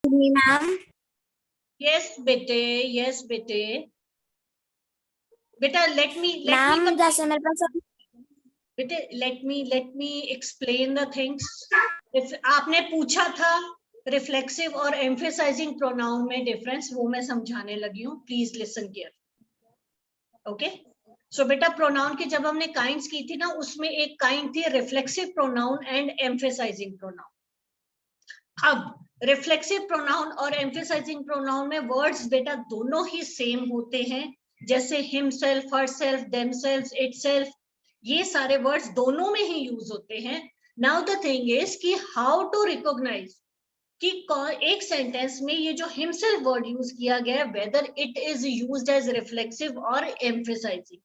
Ma'am. Yes बेटे, yes बेटे। बेटा लेट मी मैम जैसे मेरे पास बेटे let me explain the things. आपने पूछा था रिफ्लेक्सिव और एम्फेसाइजिंग प्रोनाउन में डिफरेंस, वो मैं समझाने लगी हूँ, प्लीज लिसन केयर। ओके, सो बेटा प्रोनाउन की जब हमने काइंड्स की थी ना, उसमें एक काइंड थी reflexive pronoun and emphasizing pronoun. अब रिफ्लेक्सिव प्रोनाउन और एम्फेसाइजिंग प्रोनाउन में वर्ड्स बेटा दोनों ही सेम होते हैं, जैसे हिमसेल्फ, हरसेल्फ, देमसेल्फ, इटसेल्फ, ये सारे वर्ड्स दोनों में ही यूज होते हैं। नाउ द थिंग इज कि हाउ टू रिकॉग्नाइज कि एक सेंटेंस में ये जो हिमसेल्फ वर्ड यूज किया गया है, whether it is used as reflexive और एम्फेसाइजिंग।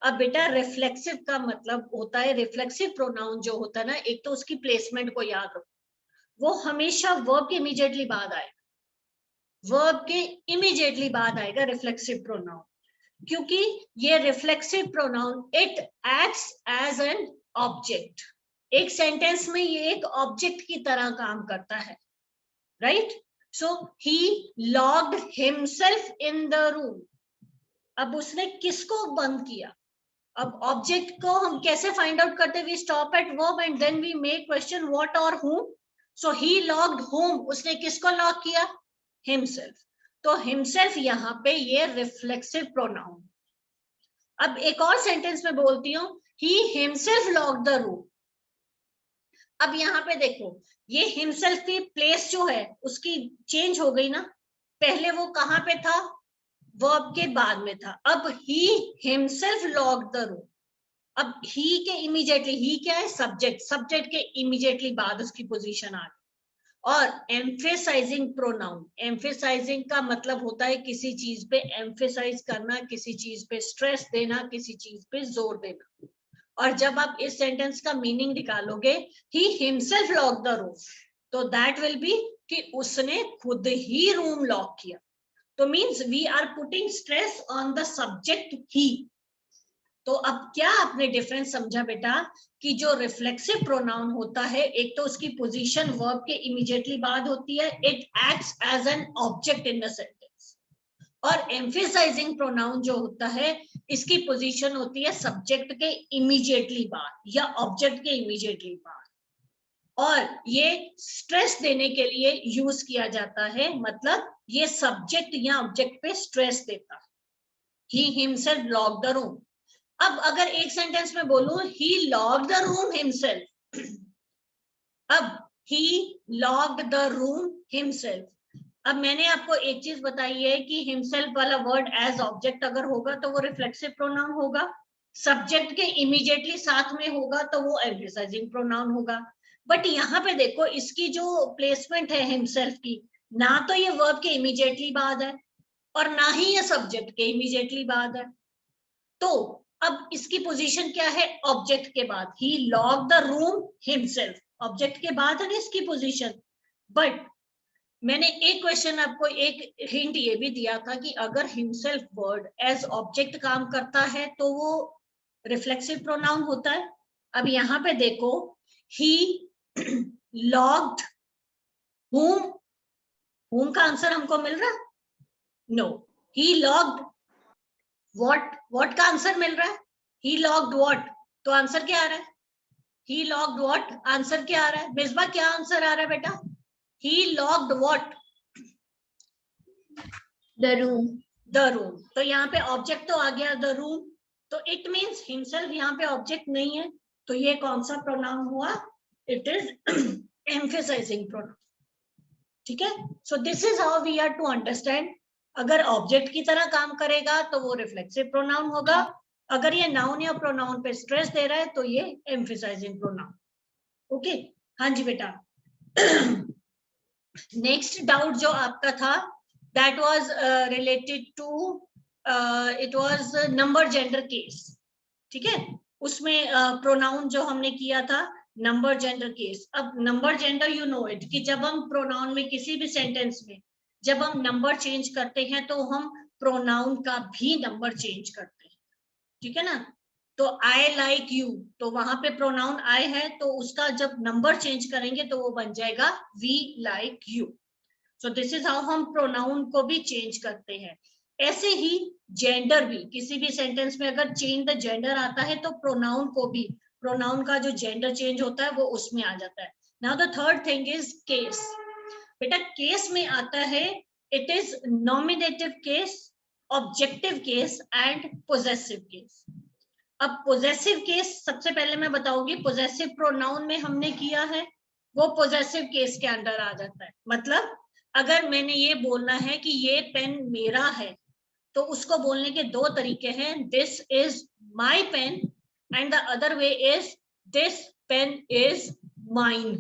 अब बेटा रिफ्लेक्सिव का मतलब होता है, रिफ्लेक्सिव प्रोनाउन जो होता है ना, एक तो उसकी प्लेसमेंट को याद रखो, वो हमेशा वर्ब के इमीडिएटली बाद आएगा, वर्ब के इमीडिएटली बाद आएगा रिफ्लेक्सिव प्रोनाउन, क्योंकि ये reflexive pronoun it acts as an object. एक सेंटेंस में ये एक ऑब्जेक्ट की तरह काम करता है, right? So he locked himself in the room. अब उसने किसको बंद किया? अब ऑब्जेक्ट को हम कैसे फाइंड आउट करते? We stop at verb and then we make question what और whom. So he locked whom, उसने किसको लॉक किया? हिमसेल्फ। तो हिमसेल्फ यहाँ पे ये रिफ्लेक्सिव प्रोनाउन। अब एक और सेंटेंस में बोलती हूँ, he himself locked the room. अब यहाँ पे देखो, ये हिमसेल्फ की प्लेस जो है उसकी चेंज हो गई ना, पहले वो कहाँ पे था? वर्ब के बाद में था। अब he himself locked the room. अब ही के इमीडिएटली, ही क्या है? सब्जेक्ट, सब्जेक्ट के इमीडिएटली बाद उसकी पोजीशन आ गई। और एम्फेसाइजिंग प्रोनाउन, एम्फेसाइजिंग का मतलब होता है किसी चीज पे एम्फेसाइज करना, किसी चीज पे स्ट्रेस देना, किसी चीज पे जोर देना। और जब आप इस सेंटेंस का मीनिंग निकालोगे, he himself lock the room, तो दैट विल बी कि उसने खुद ही रूम लॉक किया। तो means we are putting stress on the subject he. तो अब क्या आपने डिफरेंस समझा बेटा, कि जो रिफ्लेक्सिव प्रोनाउन होता है, एक तो उसकी पोजीशन वर्ब के इमीडिएटली बाद होती है, it acts as an object in the sentence. और एम्फेसाइजिंग प्रोनाउन जो होता है, इसकी पोजीशन होती है सब्जेक्ट के इमीडिएटली बाद या ऑब्जेक्ट के इमीडिएटली बाद, और ये स्ट्रेस देने के लिए यूज किया जाता है, मतलब ये सब्जेक्ट या ऑब्जेक्ट पे स्ट्रेस देता है। He himself locked the room. अब अगर एक सेंटेंस में बोलूं, ही लॉक्ड द रूम हिमसेल्फ, अब ही लॉक्ड द रूम हिमसेल्फ। अब मैंने आपको एक चीज बताई है कि हिमसेल्फ वाला वर्ड एज ऑब्जेक्ट अगर होगा तो वो रिफ्लेक्सिव प्रोनाउन होगा, सब्जेक्ट के इमीडिएटली साथ में होगा तो वो एम्फेसाइजिंग प्रोनाउन होगा। बट यहाँ पे देखो, इसकी जो प्लेसमेंट है हिमसेल्फ की, ना तो ये वर्ब के इमीडिएटली बाद है और ना ही ये सब्जेक्ट के इमीडिएटली बाद है। तो अब इसकी पोजीशन क्या है? ऑब्जेक्ट के बाद। He lock the room himself, object के बाद है ना इसकी पोजीशन। बट मैंने एक क्वेश्चन आपको, एक हिंट ये भी दिया था कि अगर हिमसेल्फ वर्ड एज ऑब्जेक्ट काम करता है तो वो रिफ्लेक्सिव प्रोनाउन होता है। अब यहाँ पे देखो, ही लॉक्ड whom, whom का आंसर हमको मिल रहा? नो। ही लॉक्ड what का आंसर मिल रहा है? he logged what, तो आंसर क्या आ रहा है? he logged what, आंसर क्या आ रहा है? मिसबा क्या आंसर आ रहा है बेटा? he logged what, the room। the room। तो यहाँ पे ऑब्जेक्ट तो आ गया the room, तो इट मीन्स हिमसेल्फ यहाँ पे ऑब्जेक्ट नहीं है, तो ये कौन सा प्रोनाउन हुआ? It is emphasising pronoun. ठीक है, so this is how we are to understand. अगर ऑब्जेक्ट की तरह काम करेगा तो वो रिफ्लेक्सिव प्रोनाउन होगा, अगर ये नाउन या प्रोनाउन पे स्ट्रेस दे रहा है तो ये एम्फेसाइजिंग प्रोनाउन। ओके, हाँ जी बेटा। नेक्स्ट डाउट जो आपका था, that was related to, it was number gender case. ठीक है, उसमें प्रोनाउन जो हमने किया था नंबर जेंडर केस। अब number gender you know it, कि जब हम प्रोनाउन में किसी भी सेंटेंस में जब हम नंबर चेंज करते हैं तो हम प्रोनाउन का भी नंबर चेंज करते हैं। ठीक है ना, तो आई लाइक यू, तो वहां पे प्रोनाउन आई है, तो उसका जब नंबर चेंज करेंगे तो वो बन जाएगा we like you. So this is how हम प्रोनाउन को भी चेंज करते हैं। ऐसे ही जेंडर भी, किसी भी सेंटेंस में अगर चेंज द जेंडर आता है तो प्रोनाउन को भी, प्रोनाउन का जो जेंडर चेंज होता है वो उसमें आ जाता है। Now the third thing is case. बेटा केस में आता है, it is nominative case, objective case and possessive case. अब पोजेसिव केस सबसे पहले मैं बताऊंगी, पोजेसिव प्रोनाउन में हमने किया है वो पोजेसिव केस के अंदर आ जाता है। मतलब अगर मैंने ये बोलना है कि ये पेन मेरा है, तो उसको बोलने के दो तरीके हैं, this is my pen and the other way is this pen is mine.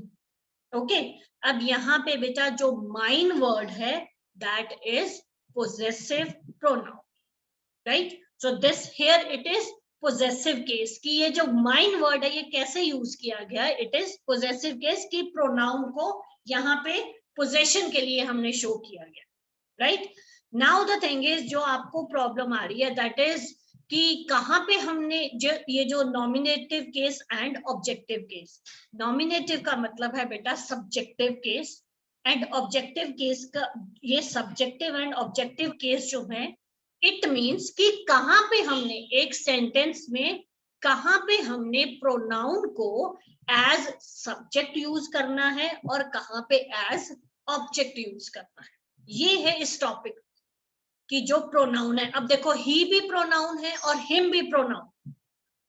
Okay, अब यहाँ पे बेटा जो माइन वर्ड है that is possessive pronoun, right. So this here it is possessive case, कि ये जो माइन वर्ड है ये कैसे यूज किया गया है, इट इज पोजेसिव केस, कि प्रोनाउन को यहाँ पे पोजेशन के लिए हमने शो किया गया, right. Now the thing is, जो आपको प्रॉब्लम आ रही है दैट इज कि कहाँ पे हमने ये जो nominative case and objective case, nominative का मतलब है बेटा subjective case, and objective case का, ये सब्जेक्टिव एंड ऑब्जेक्टिव केस जो है, इट मीन्स कि कहाँ पे हमने एक सेंटेंस में, कहाँ पे हमने प्रोनाउन को एज सब्जेक्ट यूज करना है और कहाँ पे एज ऑब्जेक्ट यूज करना है। ये है इस टॉपिक की जो प्रोनाउन है। अब देखो, ही भी प्रोनाउन है और हिम भी प्रोनाउन,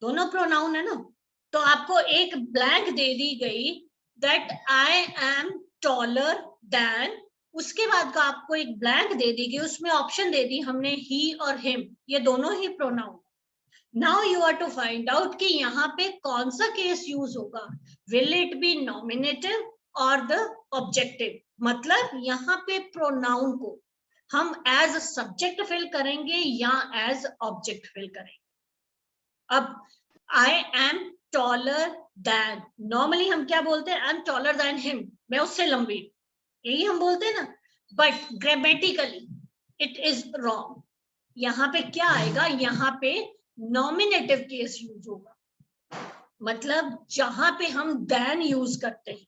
दोनों प्रोनाउन है ना। तो आपको एक ब्लैंक दे दी गई that I am taller than, उसके बाद का आपको एक ब्लैंक दे दी गई, उसमें ऑप्शन दे दी हमने ही और हिम, ये दोनों ही pronoun. Now you are to find out कि यहाँ पे कौन सा केस यूज होगा, विल इट बी नॉमिनेटिव और द ऑब्जेक्टिव। मतलब यहाँ पे प्रोनाउन को हम एज सब्जेक्ट फिल करेंगे या एज ऑब्जेक्ट फिल करेंगे। अब I am taller than, normally हम क्या बोलते हैं, I am taller than him, मैं उससे लंबी, यही हम बोलते हैं ना। But grammatically it is wrong. यहाँ पे क्या आएगा, यहाँ पे नॉमिनेटिव केस यूज होगा। मतलब जहां पे हम देन यूज करते हैं,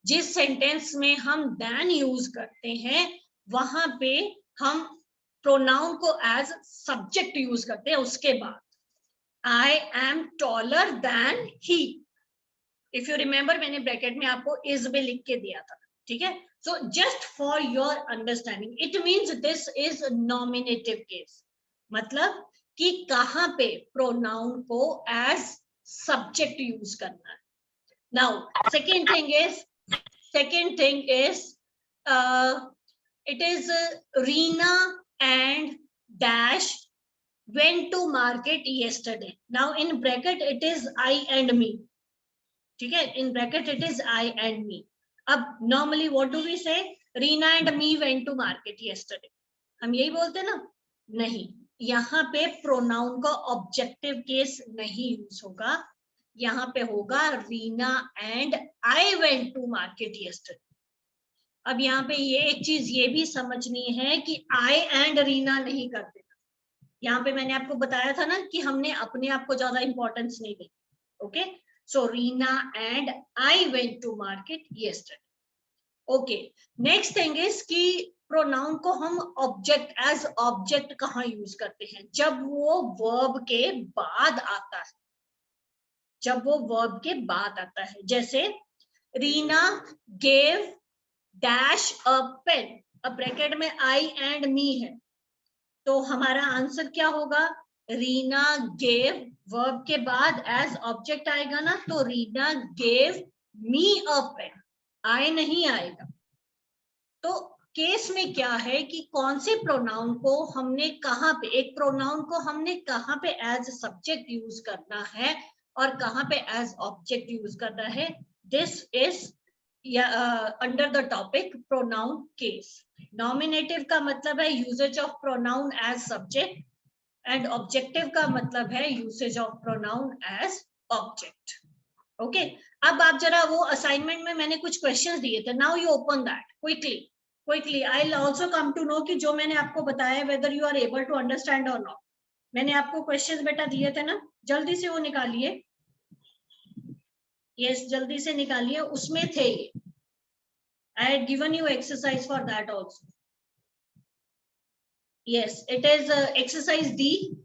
जिस सेंटेंस में हम देन यूज करते हैं, वहां पे हम प्रोनाउन को एज सब्जेक्ट यूज करते हैं। उसके बाद I am taller than he. If you remember, मैंने ब्रैकेट में आपको is भी लिख के दिया था, ठीक है। So just for your understanding, it means this is nominative case. मतलब कि कहाँ पे प्रोनाउन को as subject यूज करना है। Now second thing is it is Reena and Dash went to market yesterday. Now in bracket it is I and me, ठीक है, in bracket it is I and me. अब normally what do we say, Reena and me went to market yesterday, हम यही बोलते ना। नहीं, यहाँ पे प्रोनाउन का ऑब्जेक्टिव केस नहीं यूज होगा, यहाँ पे होगा Reena and I went to market yesterday. अब यहाँ पे ये एक चीज ये भी समझनी है कि आई एंड रीना नहीं करते। यहाँ पे मैंने आपको बताया था ना कि हमने अपने आप को ज्यादा इंपॉर्टेंस नहीं दी। Okay, so Reena and I went to market yesterday. Okay, next thing is कि प्रोनाउन को हम ऑब्जेक्ट एज ऑब्जेक्ट कहाँ यूज करते हैं, जब वो वर्ब के बाद आता है, जब वो वर्ब के बाद आता है। जैसे Reena gave dash a pen, अब ब्रैकेट में आई एंड मी है, तो हमारा आंसर क्या होगा, रीना गेव, वर्ब के बाद एज ऑब्जेक्ट आएगा ना, तो रीना गेव मी अ पेन, आई नहीं आएगा। तो केस में क्या है कि कौन से प्रोनाउन को हमने कहाँ पे, एक प्रोनाउन को हमने कहाँ पे एज सब्जेक्ट यूज करना है और कहाँ पे एज ऑब्जेक्ट यूज करना है, this is under the topic pronoun case. Nominative का मतलब है usage of pronoun as subject, and objective का मतलब है usage of pronoun as object. Okay, अब आप जरा वो असाइनमेंट में मैंने कुछ क्वेश्चंस दिए थे, now you open that quickly I will also come to know कि जो मैंने आपको बताया whether you are able to understand और नॉट। मैंने आपको क्वेश्चंस बेटा दिए थे ना, जल्दी से वो निकालिए, यस जल्दी से निकालिए, उसमें थे ये। I had given you exercise for that also. Yes, it is exercise D.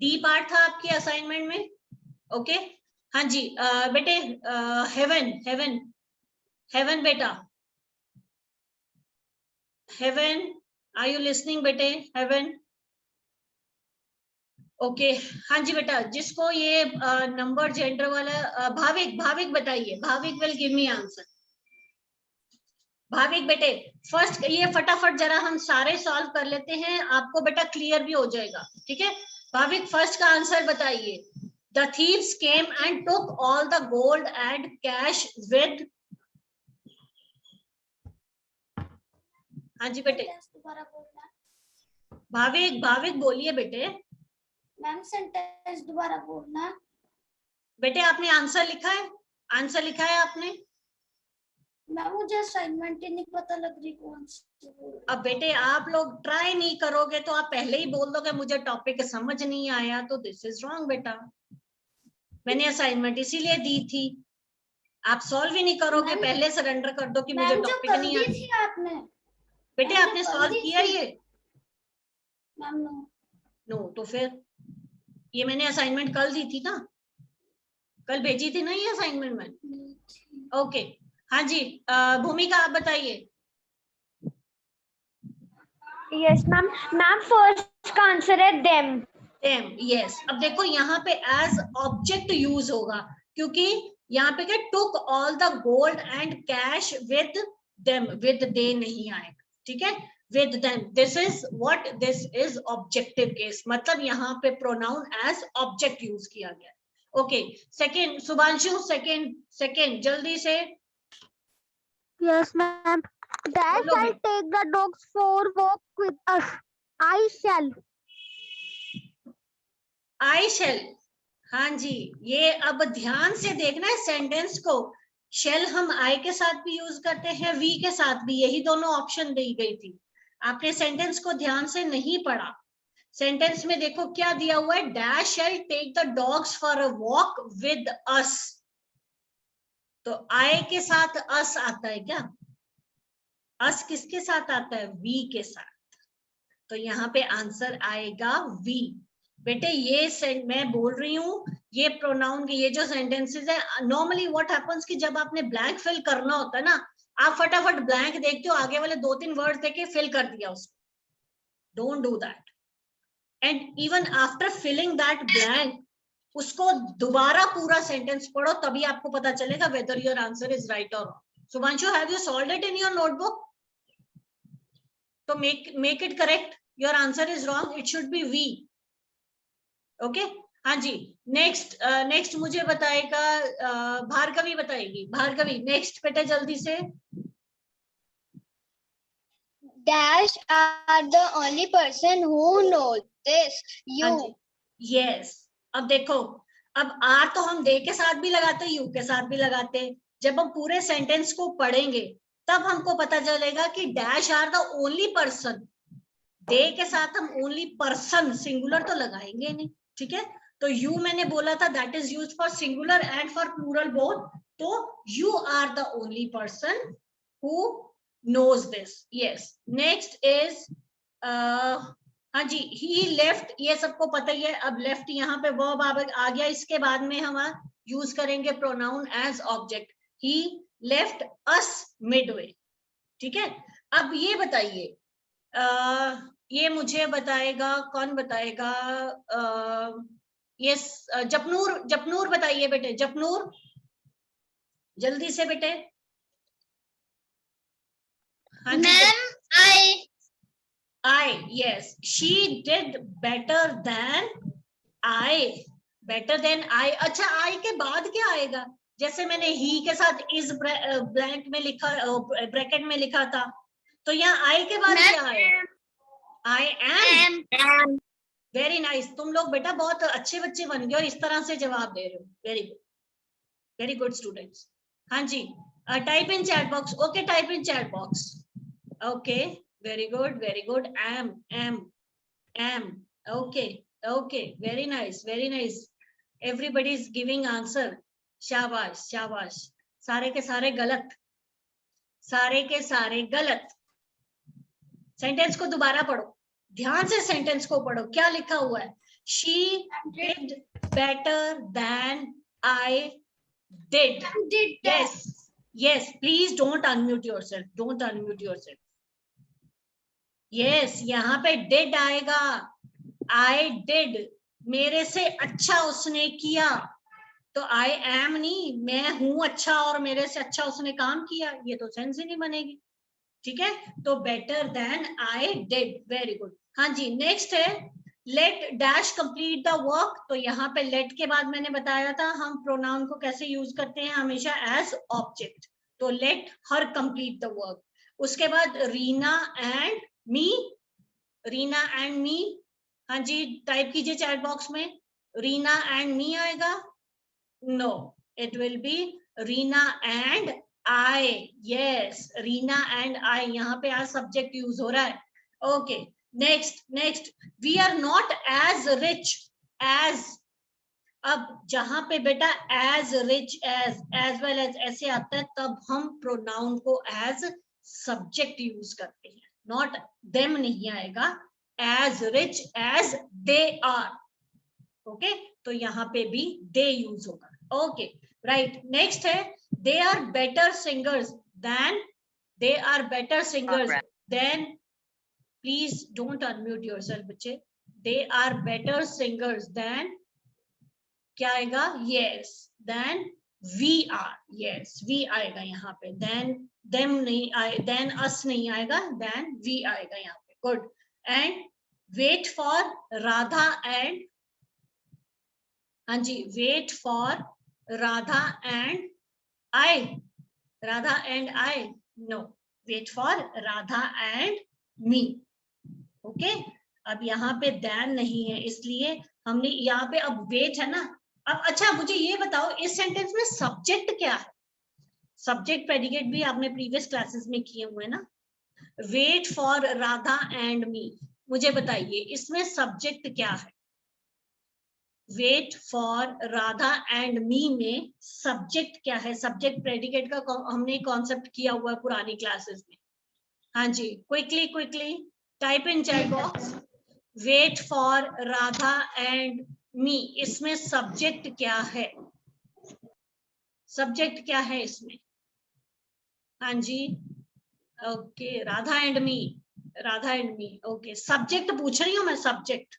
D part था आपके assignment में. Okay. हाँ जी, बेटे heaven बेटा, heaven, are you listening बेटे? heaven. ओके हाँ जी बेटा, जिसको ये नंबर जेंडर वाला भाविक बताइए. Bhavik will give me answer. Bhavik बेटे फर्स्ट ये फटाफट जरा हम सारे सॉल्व कर लेते हैं, आपको बेटा क्लियर भी हो जाएगा. ठीक है, भाविक फर्स्ट का आंसर बताइए. The thieves came and took all the gold and cash with. हाँ जी बेटे, दोबारा बोलना. भाविक बोलिए बेटे. मैम सेंटेंस दोबारा बोलना. बेटे आपने आंसर लिखा है? आंसर लिखा है आपने? मैम मुझे असाइनमेंट ही नहीं पता लग रही कौन सी. अब बेटे आप लोग ट्राई नहीं करोगे तो आप पहले ही बोल दोगे मुझे टॉपिक समझ नहीं आया, तो दिस इज रॉन्ग बेटा. मैंने असाइनमेंट इसीलिए दी थी. आप सॉल्व ही नहीं करोगे, पहले सरेंडर कर दो कि मुझे टॉपिक नहीं आया. थी आपने बेटे आपने सॉल्व किया ये? मैम नो, तो फिर ये मैंने असाइनमेंट कल दी थी ना, कल भेजी थी ना ये असाइनमेंट में. ओके हाँ जी, भूमिका आप बताइए. Yes ma'am. मैम फर्स्ट का आंसर है देम. यस. अब देखो यहाँ पे एज ऑब्जेक्ट यूज होगा, क्योंकि यहाँ पे क्या took all the gold and cash with them. With they नहीं आएगा. ठीक है, with them. This is what, this is objective case, मतलब यहाँ पे प्रोनाउन एज ऑब्जेक्ट यूज किया गया. ओके, सेकंड शुभांशु, सेकंड जल्दी से. Yes ma'am. Dash shall take the dogs for walk with us. I shall. हाँ जी, ये अब ध्यान से देखना है सेंटेंस को. शेल हम आई के साथ भी यूज करते हैं, वी के साथ भी, यही दोनों ऑप्शन दी गई थी. आपने सेंटेंस को ध्यान से नहीं पढ़ा. सेंटेंस में देखो क्या दिया हुआ है, dash shall take the dogs for a walk with us. तो आई के साथ अस आता है क्या? अस किसके साथ आता है? वी के साथ. तो यहाँ पे आंसर आएगा वी. बेटे ये मैं बोल रही हूँ, ये प्रोनाउन के ये जो सेंटेंसेस है, नॉर्मली व्हाट हैपेंस कि जब आपने ब्लैंक फिल करना होता है ना, आप फटाफट ब्लैंक देखते हो, आगे वाले 2-3 वर्ड देके फिल कर दिया उसको. Don't do that. And even after filling that blank, उसको दोबारा पूरा सेंटेंस पढ़ो, तभी आपको पता चलेगा whether your answer is right और wrong. Subhanshu, have you solved it in your notebook? So make it correct. Your answer is wrong. It should be V. Okay? हाँ जी. नेक्स्ट मुझे बताएगा भार्गवी बताएगी. भार्गवी नेक्स्ट बेटा जल्दी से. Dash are the only person who knows this. You. Yes. अब देखो, अब आर तो हम दे के साथ भी लगाते, यू के साथ भी लगाते. जब हम पूरे सेंटेंस को पढ़ेंगे तब हमको पता चलेगा कि dash are the only person. They के साथ हम ओनली पर्सन सिंगुलर तो लगाएंगे नहीं. ठीक है, तो यू मैंने बोला था that is used for singular and for plural both. तो you are the only person who knows this. Yes. Next is हाँ जी, ही लेफ्ट, ये सबको पता ही है. अब लेफ्ट यहाँ पे वर्ब आ गया, इसके बाद में हम यूज करेंगे प्रोनाउन एज ऑब्जेक्ट. ही लेफ्ट अस मिडवे. ठीक है, अब ये बताइए, ये मुझे बताएगा, कौन बताएगा? ये जपनूर बताइए बेटे. जपनूर जल्दी से बेटे. हाँ जी. I, yes, she did better than I. Better than I. अच्छा, I के बाद क्या आएगा? जैसे मैंने he के साथ is blank में लिखा, ब्रैकेट में लिखा था, तो यहाँ I के बाद क्या आएगा? I am. Very nice. तुम लोग बेटा बहुत अच्छे बच्चे बन गए और इस तरह से जवाब दे रहे हो. Very good. Very good students. हाँ जी. Type in chat box. Okay, type in chat box. Okay. Very good, very good. Am. Okay. Very nice. Everybody is giving answer. शाबाश. सारे के सारे गलत. सारे के सारे गलत। सेंटेंस को दोबारा पढ़ो, ध्यान से सेंटेंस को पढ़ो, क्या लिखा हुआ है? She did better than I did. Yes yes, please don't unmute yourself, don't unmute yourself. Yes, यहाँ पे डिड आएगा। आई डिड, मेरे से अच्छा उसने किया, तो आई एम नहीं, मैं हूं अच्छा और मेरे से अच्छा उसने काम किया, ये तो सेंस ही नहीं बनेगी। ठीक है, तो better than I did, very good. हाँ जी, नेक्स्ट है let dash complete the work. तो यहाँ पे लेट के बाद मैंने बताया था हम प्रोनाउन को कैसे यूज करते हैं, हमेशा एज ऑब्जेक्ट। तो let her complete the work. उसके बाद Reena and me, Reena and me, हाँ जी टाइप कीजिए चैट बॉक्स में, रीना एंड मी आएगा? No, it will be Reena and I. Yes, Reena and I, यहाँ पे आज सब्जेक्ट यूज हो रहा है। Okay, next we are not as rich as. अब जहां पे बेटा as rich as well as ऐसे आता है, तब हम प्रोनाउन को एज सब्जेक्ट यूज करते हैं, नॉट देम नहीं आएगा, as rich as they are. Okay, तो यहाँ पे भी दे यूज होगा। ओके राइट, नेक्स्ट है they are better singers than, they are better singers than, please don't unmute yourself बच्चे। They are better singers than, क्या आएगा? Yes, than we are. Yes, we आएगा यहाँ पे, देन देम नहीं आए, देन अस नहीं आएगा, देन वी आएगा यहाँ पे। Good. And wait for Radha and, हाँ जी, wait for Radha and I, Radha and I, no, wait for Radha and me. Okay, अब यहाँ पे देन नहीं है, इसलिए हमने यहाँ पे, अब वेट है ना। अब अच्छा मुझे ये बताओ, इस सेंटेंस में सब्जेक्ट क्या है? सब्जेक्ट प्रेडिकेट भी आपने प्रीवियस क्लासेस में किए हुए ना। Wait for Radha and me, मुझे बताइए इसमें सब्जेक्ट क्या है? Wait for Radha and me में सब्जेक्ट क्या है? सब्जेक्ट प्रेडिकेट का हमने कॉन्सेप्ट किया हुआ है पुरानी क्लासेस में। हाँ जी, quickly type in chat box, wait for Radha and me, इसमें सब्जेक्ट क्या है? सब्जेक्ट क्या है इसमें? हाँ जी, okay, Radha and me, Radha and me. Okay, subject पूछ रही हूँ मैं, subject.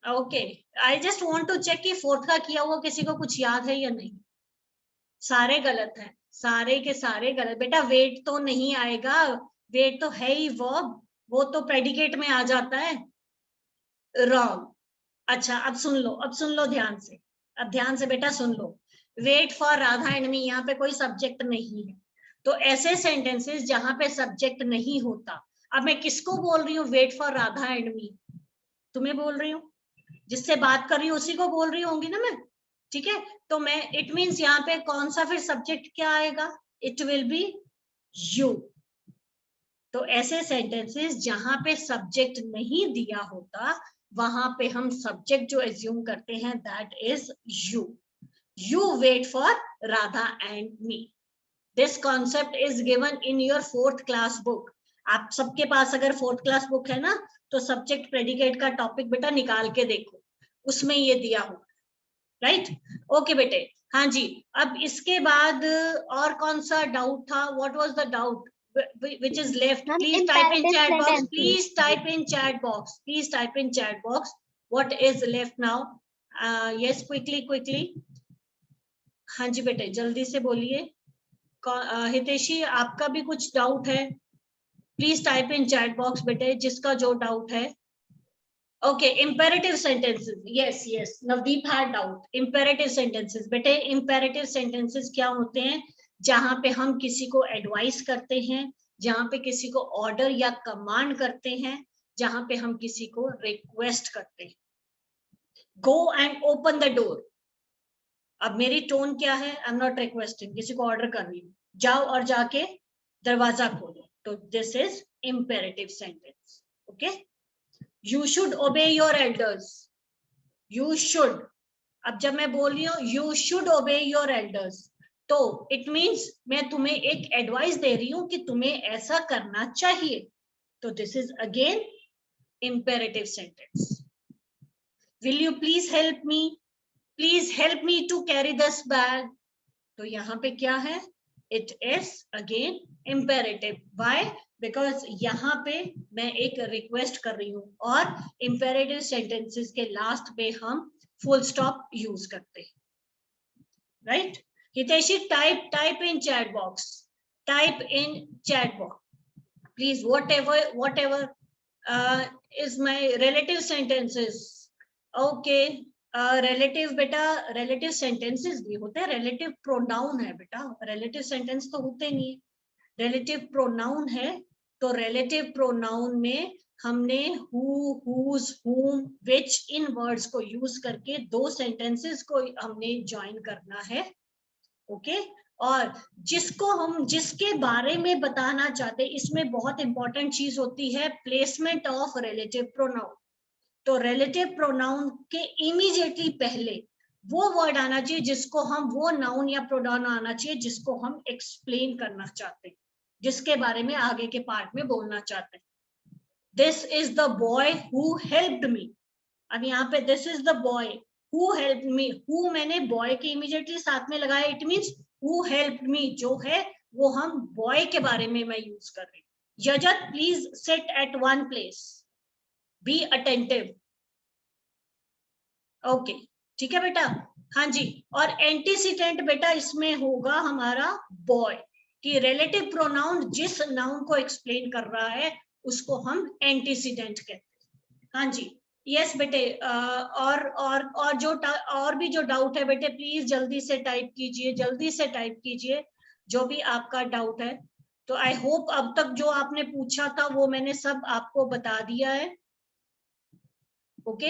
Okay, I just want to check कि फोर्थ का किया हुआ किसी को कुछ याद है या नहीं। सारे गलत हैं, सारे के सारे गलत। बेटा वेट तो नहीं आएगा, वेट तो है ही वर्ब, वो तो प्रेडिकेट में आ जाता है। रॉन्ग। अच्छा अब सुन लो ध्यान से, अब ध्यान से बेटा सुन लो। Wait for Radha and me, यहाँ पे कोई सब्जेक्ट नहीं है, तो ऐसे सेंटेंसेस जहां पे सब्जेक्ट नहीं होता। अब मैं किसको बोल रही हूँ? Wait for Radha and me, तुम्हें बोल रही हूँ, जिससे बात कर रही हूँ उसी को बोल रही होंगी ना मैं। ठीक है, तो मैं, इट मीन्स यहाँ पे कौन सा फिर सब्जेक्ट क्या आएगा? It will B you. तो ऐसे सेंटेंसेस जहां पे सब्जेक्ट नहीं दिया होता, वहां पे हम सब्जेक्ट जो एज्यूम करते हैं, that is you. You wait for Radha and me. This concept is given in your 4th class book. आप सबके पास अगर 4th क्लास बुक है ना, तो सब्जेक्ट प्रेडिकेट का टॉपिक बेटा निकाल के देखो, उसमें ये दिया होगा। राइट, ओके बेटे। हाँ जी, अब इसके बाद और कौन सा डाउट था? What was the doubt which is left? Please type in chat box, please type in chat box, please type in chat box what is left now. Yes, quickly। हाँ जी बेटे, जल्दी से बोलिए। हितेशी, आपका भी कुछ डाउट है? Please type in chat box बेटे, जिसका जो डाउट है। Okay, imperative sentences, yes, Navdeep had doubt। imperative sentences बेटे, imperative sentences क्या होते हैं? जहां पे हम किसी को एडवाइस करते हैं, जहां पे किसी को ऑर्डर या कमांड करते हैं, जहां पे हम किसी को रिक्वेस्ट करते हैं। Go and open the door, अब मेरी टोन क्या है? आई एम नॉट रिक्वेस्टिंग, किसी को ऑर्डर कर रही हूँ, जाओ और जाके दरवाजा खोलो, तो this is imperative sentence। Okay, you should obey your elders, you should। अब जब मैं बोल रही हूँ you should obey your elders, तो इट मीन्स मैं तुम्हें एक एडवाइस दे रही हूं कि तुम्हें ऐसा करना चाहिए. तो this is again imperative sentence. Will you please help me? Please help me to carry this bag. तो यहाँ पे क्या है? It is again imperative. Why? Because यहाँ पे मैं एक request कर रही हूँ और imperative sentences के last पे हम full stop use करते हैं. Right? Hiteshi, type in chat box. Type in chat box. Please, whatever is my relative sentences. Okay. Relative बेटा relative sentences भी होते हैं. Relative pronoun है बेटा. Relative sentence तो होते नहीं है. Relative pronoun है. तो relative pronoun में हमने who, whose, whom, which in words को use करके दो sentences को हमने join करना है. ओके और जिसको हम जिसके बारे में बताना चाहते हैं, इसमें बहुत इंपॉर्टेंट चीज होती है प्लेसमेंट ऑफ रिलेटिव प्रोनाउन. तो रिलेटिव प्रोनाउन के इमीडिएटली पहले वो वर्ड आना चाहिए जिसको हम, वो नाउन या प्रोनाउन आना चाहिए जिसको हम एक्सप्लेन करना चाहते हैं, जिसके बारे में आगे के पार्ट में बोलना चाहते हैं. This is the boy who helped me. अब यहाँ पे this is the boy who helped me. who मैंने boy के immediately साथ में लगाया. it means who helped me जो है वो हम boy के बारे में मैं यूज कर रही हूँ. Yajat, please sit at one place. Be attentive. Okay, ठीक है बेटा. हाँ जी. और एंटीसीडेंट बेटा इसमें होगा हमारा boy कि रिलेटिव प्रोनाउन जिस नाउन को एक्सप्लेन कर रहा है उसको हम एंटीसीडेंट कहते हैं. हाँ जी. यस बेटे. और जो और भी जो डाउट है बेटे प्लीज जल्दी से टाइप कीजिए, जल्दी से टाइप कीजिए जो भी आपका डाउट है. तो आई होप अब तक जो आपने पूछा था वो मैंने सब आपको बता दिया है. ओके